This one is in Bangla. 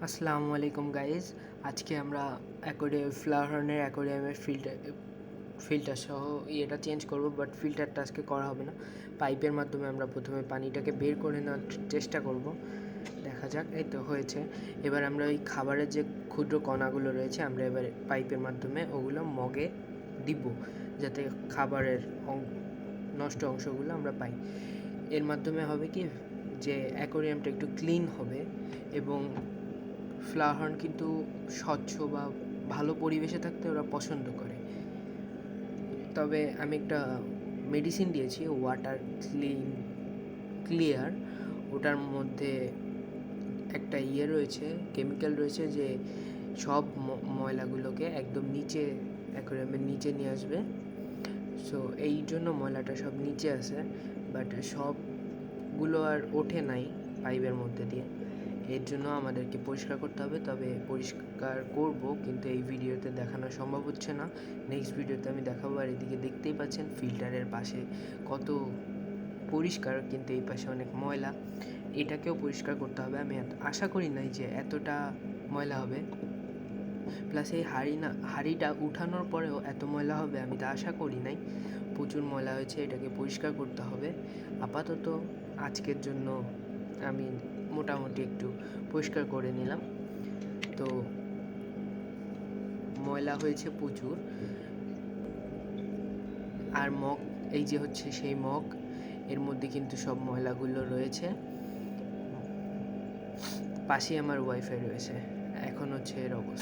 আসসালামু আলাইকুম গাইজ। আজকে আমরা ফ্লাওয়ার অ্যাকোরিয়ামের ফিল্টার সহ ইয়েটা চেঞ্জ করব, বাট ফিল্টারটা আজকে করা হবে না। পাইপের মাধ্যমে আমরা প্রথমে পানিটাকে বের করে নেওয়ার চেষ্টা করব। দেখা যাক। এই তো হয়েছে। এবার আমরা ওই খাবারের যে ক্ষুদ্র কণাগুলো রয়েছে আমরা এবার পাইপের মাধ্যমে ওগুলো মগে দিব, যাতে খাবারের নষ্ট অংশগুলো আমরা পাই। এর মাধ্যমে হবে কি, যে অ্যাকোরিয়ামটা একটু ক্লিন হবে এবং ফ্লাওয়ার কিন্তু স্বচ্ছ বা ভালো পরিবেশে থাকতে ওরা পছন্দ করে। তবে আমি একটা মেডিসিন দিয়েছি, ওয়াটার ক্লিয়ার। ওটার মধ্যে একটা রয়েছে, কেমিক্যাল রয়েছে, যে সব ময়লাগুলোকে একদম নিচে, অ্যাকোরিয়ামের নিচে নিয়ে আসবে। সো এই জন্য ময়লাটা সব নিচে আসে, বাট সবগুলো আর ওঠে নাই পাইপের মধ্যে দিয়ে। এর জন্য আমাদেরকে পরিষ্কার করতে হবে। তবে পরিষ্কার করব, কিন্তু এই ভিডিওতে দেখানো সম্ভব হচ্ছে না। নেক্সট ভিডিওতে আমি দেখাবো। আর এদিকে দেখতেই পাচ্ছেন ফিল্টারের পাশে কত পরিষ্কার, কিন্তু এই পাশে অনেক ময়লা। এটাকেও পরিষ্কার করতে হবে। আমি আশা করি নাই যে এতটা ময়লা হবে, প্লাস এই হাঁড়িটা উঠানোর পরেও এত ময়লা হবে আমি তা আশা করি নাই। প্রচুর ময়লা হয়েছে, এটাকে পরিষ্কার করতে হবে। আপাতত আজকের জন্য আমি মোটামুটি একটু পরিষ্কার করে নিলাম। তো ময়লা হয়েছে প্রচুর। আর মগ, এই যে হচ্ছে সেই মগ, এর মধ্যে কিন্তু সব ময়লাগুলো রয়েছে। পাশেই আমার ওয়াইফাই রয়েছে। এখন হচ্ছে এর অবস্থা।